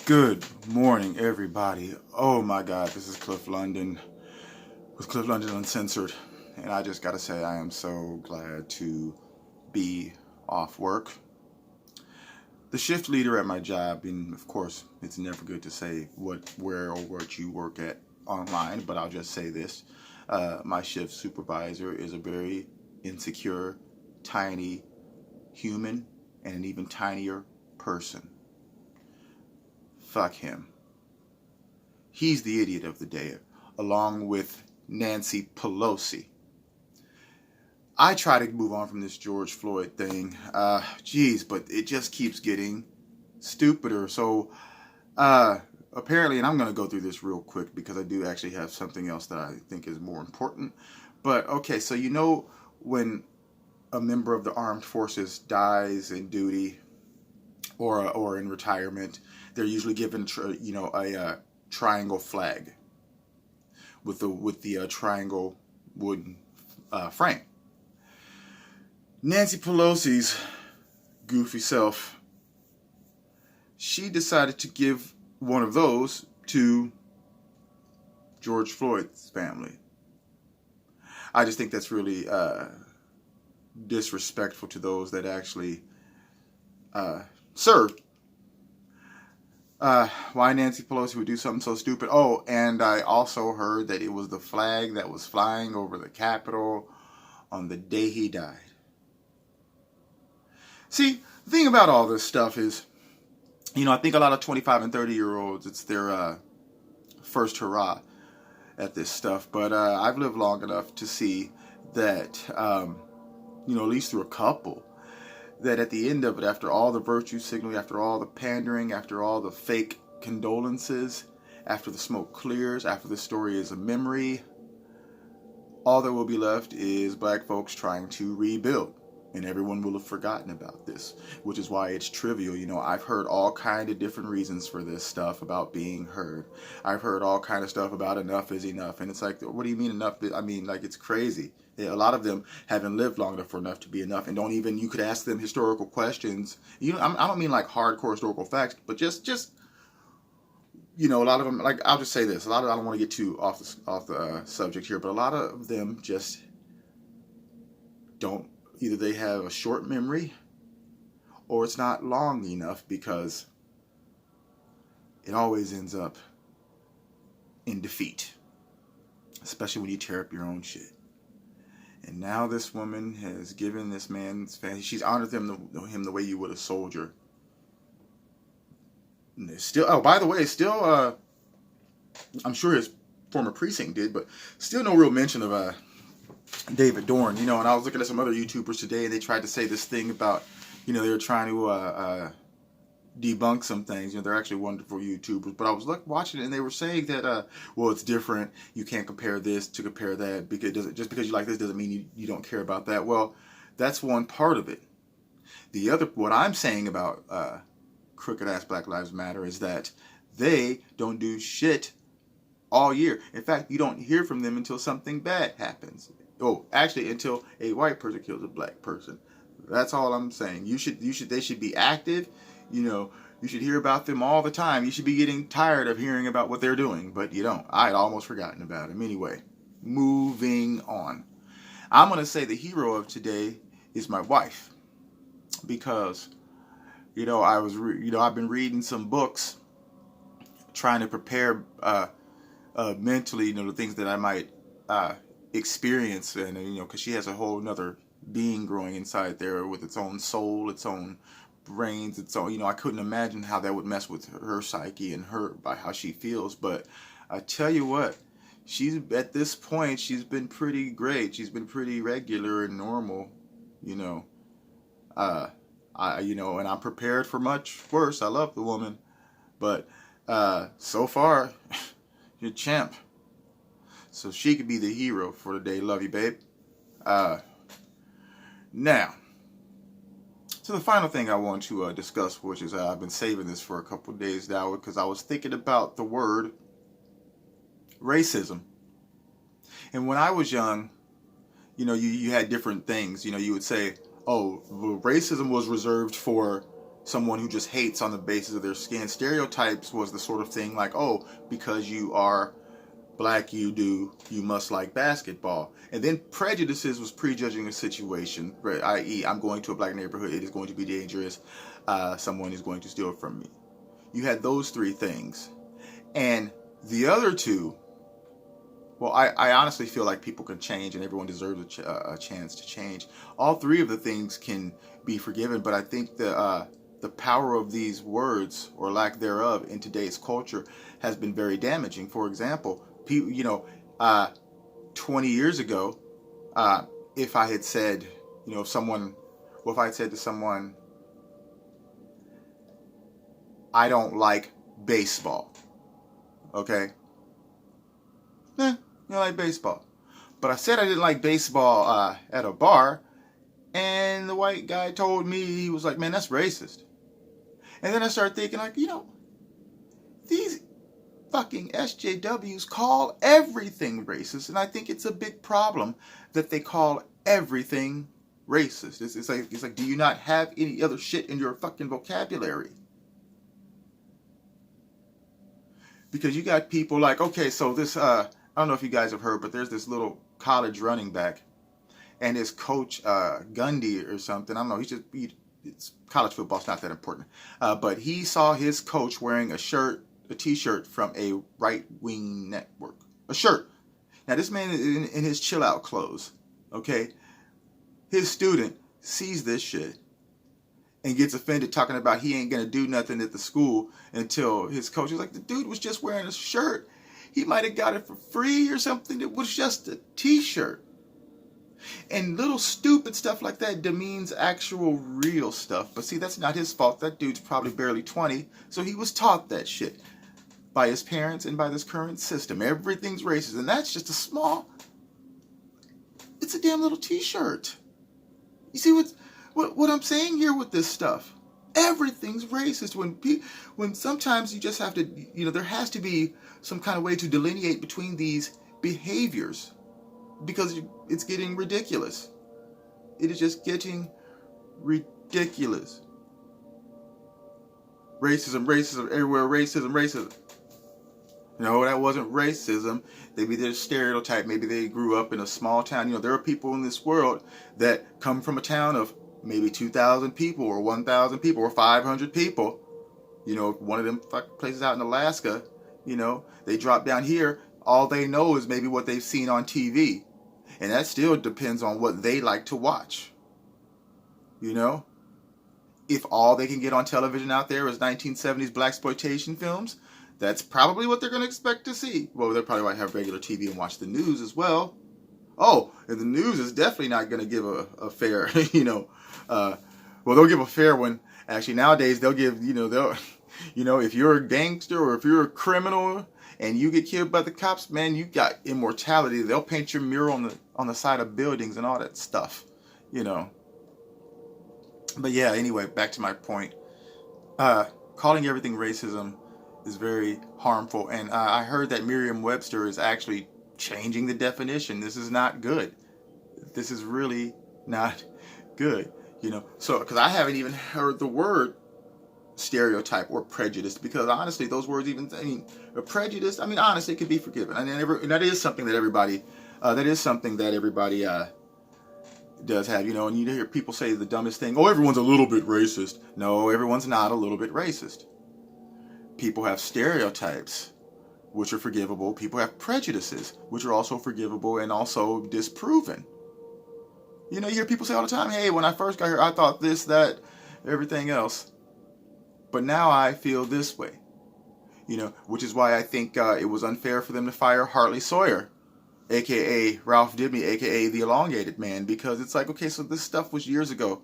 Good morning, everybody. Oh my God, this is Cliff London with Cliff London Uncensored. And I just gotta say, I am so glad to be off work. The shift leader at my job, and of course, it's never good to say where, or what you work at online, but I'll just say this. My shift supervisor is a very insecure, tiny human, and an even tinier person. Fuck him. He's the idiot of the day, along with Nancy Polosi. I try to move on from this George Floyd thing, but it just keeps getting stupider. So, apparently, and I'm going to go through this real quick because I do actually have something else that I think is more important. But, okay, so when a member of the armed forces dies in duty or in retirement, they're usually given a triangle flag with the triangle wooden frame. Nancy Pelosi's goofy self, she decided to give one of those to George Floyd's family. I just think that's really disrespectful to those that actually served. Why Nancy Pelosi would do something so stupid. Oh, and I also heard that it was the flag that was flying over the Capitol on the day he died. See, the thing about all this stuff is, I think a lot of 25 and 30-year-olds, it's their first hurrah at this stuff. But I've lived long enough to see that, at least through a couple, that at the end of it, after all the virtue signaling, after all the pandering, after all the fake condolences, after the smoke clears, after the story is a memory, all that will be left is black folks trying to rebuild. And everyone will have forgotten about this, which is why it's trivial. I've heard all kind of different reasons for this stuff about being heard. I've heard all kind of stuff about enough is enough. And it's like, what do you mean enough? I mean, like, it's crazy. A lot of them haven't lived long enough for enough to be enough, and you could ask them historical questions. I don't mean like hardcore historical facts, but just a lot of them, like, I'll just say this. I don't want to get too off the subject here, but a lot of them just don't. Either they have a short memory or it's not long enough, because it always ends up in defeat, especially when you tear up your own shit. And now this woman has given this man's family, she's honored him the way you would a soldier. And by the way, I'm sure his former precinct did, but still no real mention of David Dorn, and I was looking at some other YouTubers today, and they tried to say this thing about, they were trying to debunk some things. They're actually wonderful YouTubers, but I was watching it, and they were saying that, well, it's different. You can't compare this to compare that, because just because you like this doesn't mean you don't care about that. Well, that's one part of it. The other, what I'm saying about crooked ass Black Lives Matter, is that they don't do shit all year. In fact, you don't hear from them until something bad happens. Oh, actually, until a white person kills a black person. That's all I'm saying. They should be active. You should hear about them all the time. You should be getting tired of hearing about what they're doing, but you don't. I'd almost forgotten about them. Anyway, moving on. I'm going to say the hero of today is my wife, because, I've been reading some books, trying to prepare mentally, the things that I might experience, and because she has a whole nother being growing inside there with its own soul, its own brains, its own, I couldn't imagine how that would mess with her psyche and her, by how she feels. But I tell you what, at this point, she's been pretty great. She's been pretty regular and normal, and I'm prepared for much worse. I love the woman, but so far, you're a champ. So she could be the hero for the day. Love you, babe. Now, so the final thing I want to discuss, which is I've been saving this for a couple of days now, because I was thinking about the word racism. And when I was young, you had different things. You would say, oh, well, racism was reserved for someone who just hates on the basis of their skin. Stereotypes was the sort of thing like, oh, because you are black, you must like basketball. And then prejudices was prejudging a situation, right? I.e., I'm going to a black neighborhood, it is going to be dangerous, someone is going to steal from me. You had those three things. And the other two, well, I honestly feel like people can change and everyone deserves a chance to change. All three of the things can be forgiven, but I think the power of these words, or lack thereof, in today's culture has been very damaging. For example, people, 20 years ago, if I had said, if I had said to someone, I don't like baseball, okay? You don't like baseball. But I said I didn't like baseball at a bar, and the white guy told me, he was like, man, that's racist. And then I started thinking, like, these fucking SJWs call everything racist, and I think it's a big problem that they call everything racist. It's like, do you not have any other shit in your fucking vocabulary? Because you got people like, okay, so this, I don't know if you guys have heard, but there's this little college running back, and his coach, Gundy or something, I don't know, it's college football, it's not that important, but he saw his coach wearing a t-shirt from a right-wing network, a shirt. Now this man is in his chill out clothes, okay? His student sees this shit and gets offended, talking about he ain't gonna do nothing at the school until his coach is like, the dude was just wearing a shirt. He might have got it for free or something. It was just a t-shirt. And little stupid stuff like that demeans actual real stuff. But see, that's not his fault. That dude's probably barely 20, so he was taught that shit by his parents and by this current system. Everything's racist, and that's just it's a damn little t-shirt. You see what I'm saying here with this stuff? Everything's racist. When sometimes you just have to, there has to be some kind of way to delineate between these behaviors, because it's getting ridiculous. It is just getting ridiculous. Racism everywhere. Racism. No, that wasn't racism. Maybe they're a stereotype. Maybe they grew up in a small town. There are people in this world that come from a town of maybe 2,000 people or 1,000 people or 500 people. One of them places out in Alaska, they drop down here. All they know is maybe what they've seen on TV. And that still depends on what they like to watch. If all they can get on television out there is 1970s blaxploitation films, that's probably what they're going to expect to see. Well, they probably might have regular TV and watch the news as well. Oh, and the news is definitely not going to give a fair, well, they'll give a fair one. Actually, nowadays they'll give, if you're a gangster or if you're a criminal and you get killed by the cops, man, you got immortality. They'll paint your mural on the side of buildings and all that stuff, But yeah, anyway, back to my point. Calling everything racism is very harmful, and I heard that Merriam-Webster is actually changing the definition. This is not good. This is really not good, So, because I haven't even heard the word stereotype or prejudice, because honestly, those words prejudice, honestly, it could be forgiven. And that is something that everybody, does have, and you hear people say the dumbest thing, oh, everyone's a little bit racist. No, everyone's not a little bit racist. People have stereotypes, which are forgivable. People have prejudices, which are also forgivable and also disproven. You hear people say all the time, hey, when I first got here, I thought this, that, everything else. But now I feel this way. Which is why I think it was unfair for them to fire Hartley Sawyer, a.k.a. Ralph Dibny, a.k.a. the Elongated Man, because it's like, okay, so this stuff was years ago.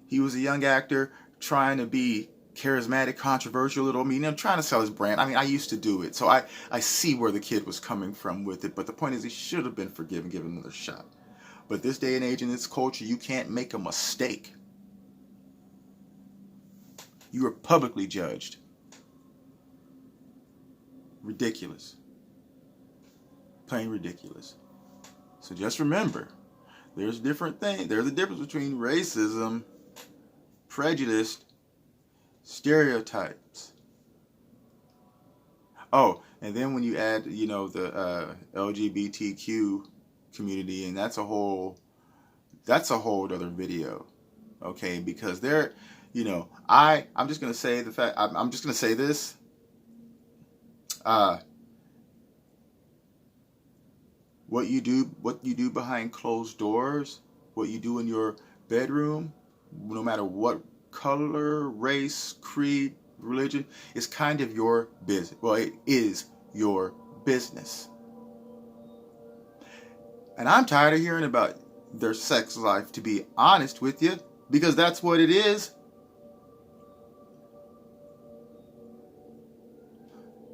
He was a young actor trying to be charismatic, controversial, trying to sell his brand. I used to do it, so I see where the kid was coming from with it, but the point is he should have been forgiven, given another shot. But this day and age in this culture, you can't make a mistake. You are publicly judged. Ridiculous. Plain ridiculous. So just remember, there's a difference between racism, prejudice, stereotypes. Oh, and then when you add, you know, the LGBTQ community, and that's a whole other video, okay? Because they're, you know, I'm just gonna say the fact. I'm just gonna say this. What you do behind closed doors, what you do in your bedroom, no matter what color, race, creed, religion, is kind of your business. Well, it is your business. And I'm tired of hearing about their sex life, to be honest with you, because that's what it is.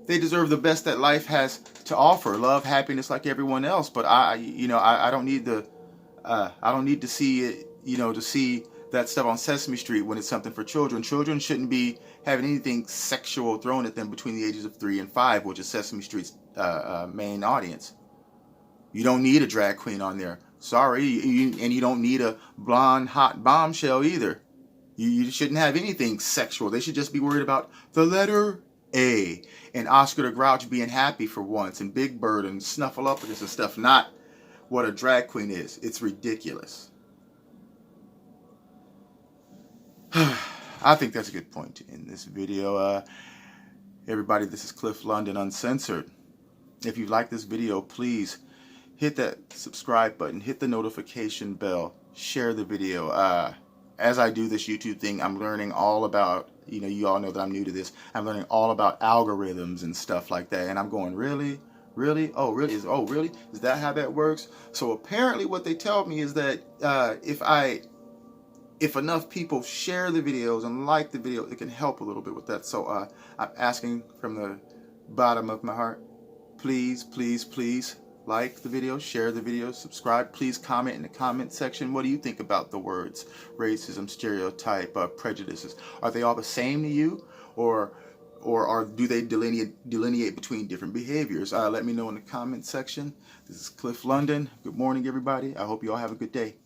They deserve the best that life has to offer, love, happiness, like everyone else. But I don't need to see it, to see that stuff on Sesame Street when it's something for children. Children shouldn't be having anything sexual thrown at them between the ages of 3 and 5, which is Sesame Street's main audience. You don't need a drag queen on there. Sorry, and you don't need a blonde hot bombshell either. You shouldn't have anything sexual. They should just be worried about the letter A, and Oscar the Grouch being happy for once, and Big Bird and Snuffleupagus and stuff, not what a drag queen is. It's ridiculous. I think that's a good point in this video. Everybody, this is Cliff London, Uncensored. If you like this video, please hit that subscribe button, hit the notification bell, share the video. As I do this YouTube thing, I'm learning all about, you all know that I'm new to this. I'm learning all about algorithms and stuff like that. And I'm going, really? Really? Oh, really? Really? Is that how that works? So apparently what they tell me is that if enough people share the videos and like the video, it can help a little bit with that. So I'm asking from the bottom of my heart, please, please, please, like the video, share the video, subscribe. Please comment in the comment section. What do you think about the words racism, stereotype, prejudices? Are they all the same to you, or do they delineate between different behaviors? Let me know in the comment section. This is Cliff London. Good morning, everybody. I hope you all have a good day.